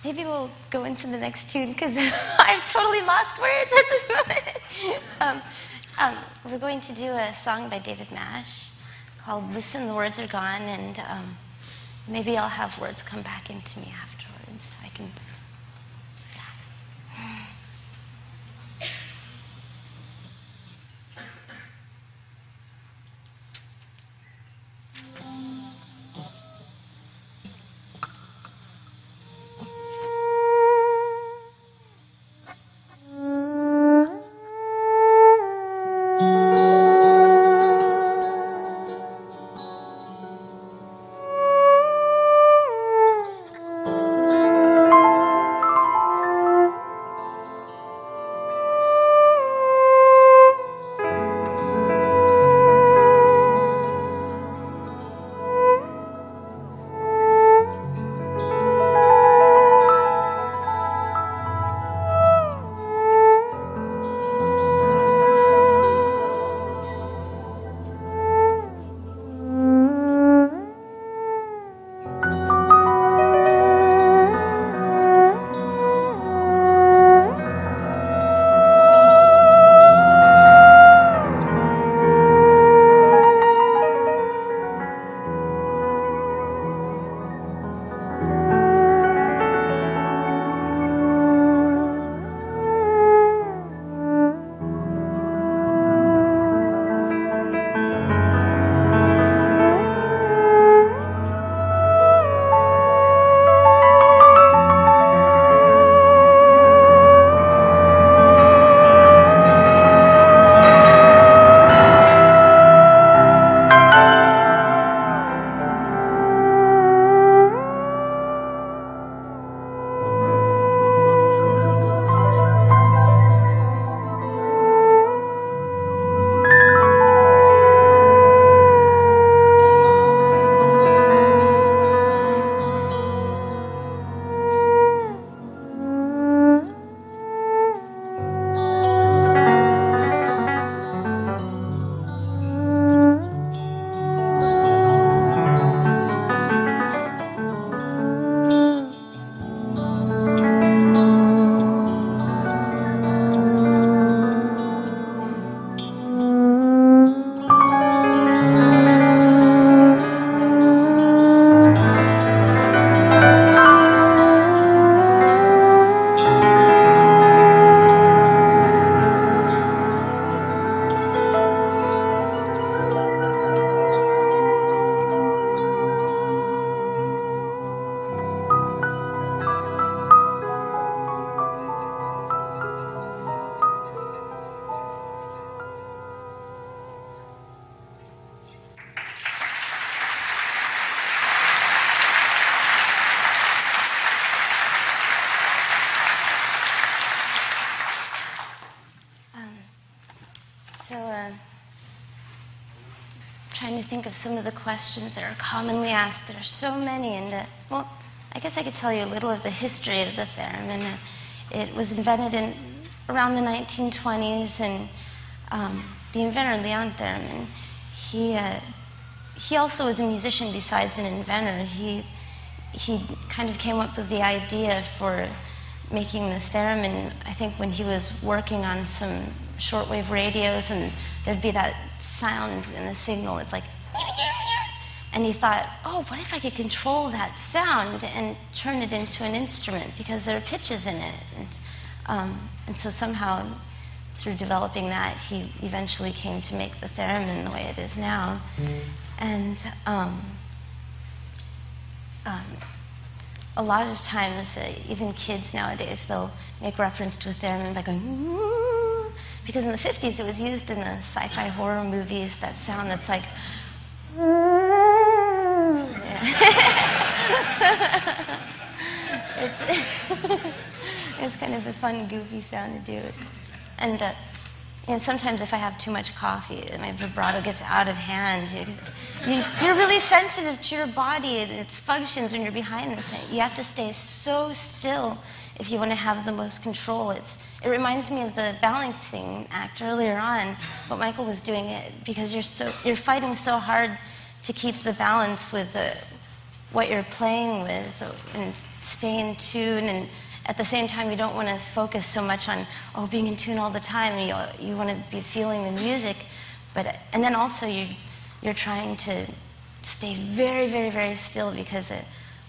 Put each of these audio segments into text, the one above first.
Maybe we'll go into the next tune because I've totally lost words at this moment. We're going to do a song by David Mash called Listen, the Words Are Gone, and maybe I'll have words come back into me afterwards so I can relax. Trying to think of some of the questions that are commonly asked. There are so many, and well, I guess I could tell you a little of the history of the theremin. It was invented around the 1920s, and the inventor, Leon Theremin, he also was a musician besides an inventor. He kind of came up with the idea for making the theremin, I think, when he was working on some shortwave radios, and there'd be that sound in the signal. It's like, and he thought, oh, what if I could control that sound and turn it into an instrument, because there are pitches in it. And so somehow, through developing that, he eventually came to make the theremin the way it is now. And a lot of times, even kids nowadays, they'll make reference to a theremin by going, ooh, because in the 50s it was used in the sci-fi horror movies, that sound that's like, it's kind of a fun, goofy sound to do. And sometimes if I have too much coffee, my vibrato gets out of hand. You're really sensitive to your body and its functions when you're behind this thing. You have to stay so still if you want to have the most control. It reminds me of the balancing act earlier on, what Michael was doing, because you're fighting so hard to keep the balance with what you're playing with and stay in tune. And at the same time, you don't want to focus so much on, oh, being in tune all the time. You want to be feeling the music. And then also you're trying to stay very, very, very still, because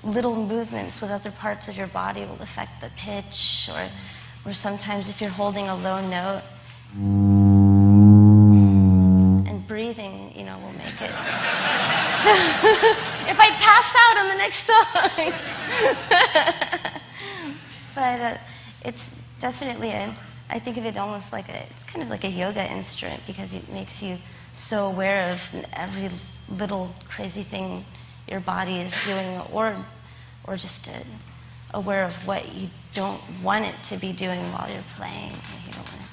little movements with other parts of your body will affect the pitch, or sometimes if you're holding a low note, and breathing, will make it. So if I pass out on the next song. But it's definitely I think of it almost like it's kind of like a yoga instrument, because it makes you so aware of every little crazy thing your body is doing, or just aware of what you don't want it to be doing while you're playing. You don't want to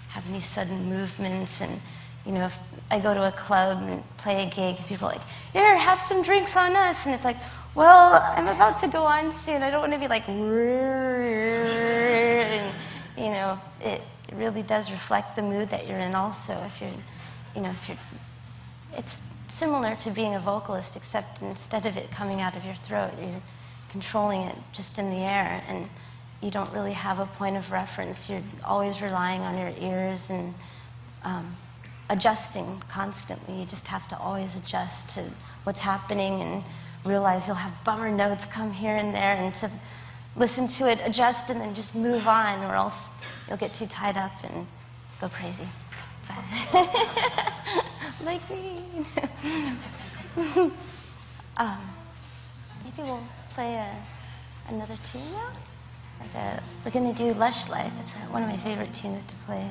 have any sudden movements. And if I go to a club and play a gig, and people are like, "Here, have some drinks on us," and it's like, well, I'm about to go on soon. I don't want to be like, and it really does reflect the mood that you're in. Also, if you're, it's similar to being a vocalist, except instead of it coming out of your throat, you're controlling it just in the air, and you don't really have a point of reference. You're always relying on your ears and adjusting constantly. You just have to always adjust to what's happening, and realize you'll have bummer notes come here and there, and to listen to it, adjust, and then just move on, or else you'll get too tied up and go crazy. Like me. Maybe we'll play another tune now. We're going to do Lush Life. It's one of my favorite tunes to play.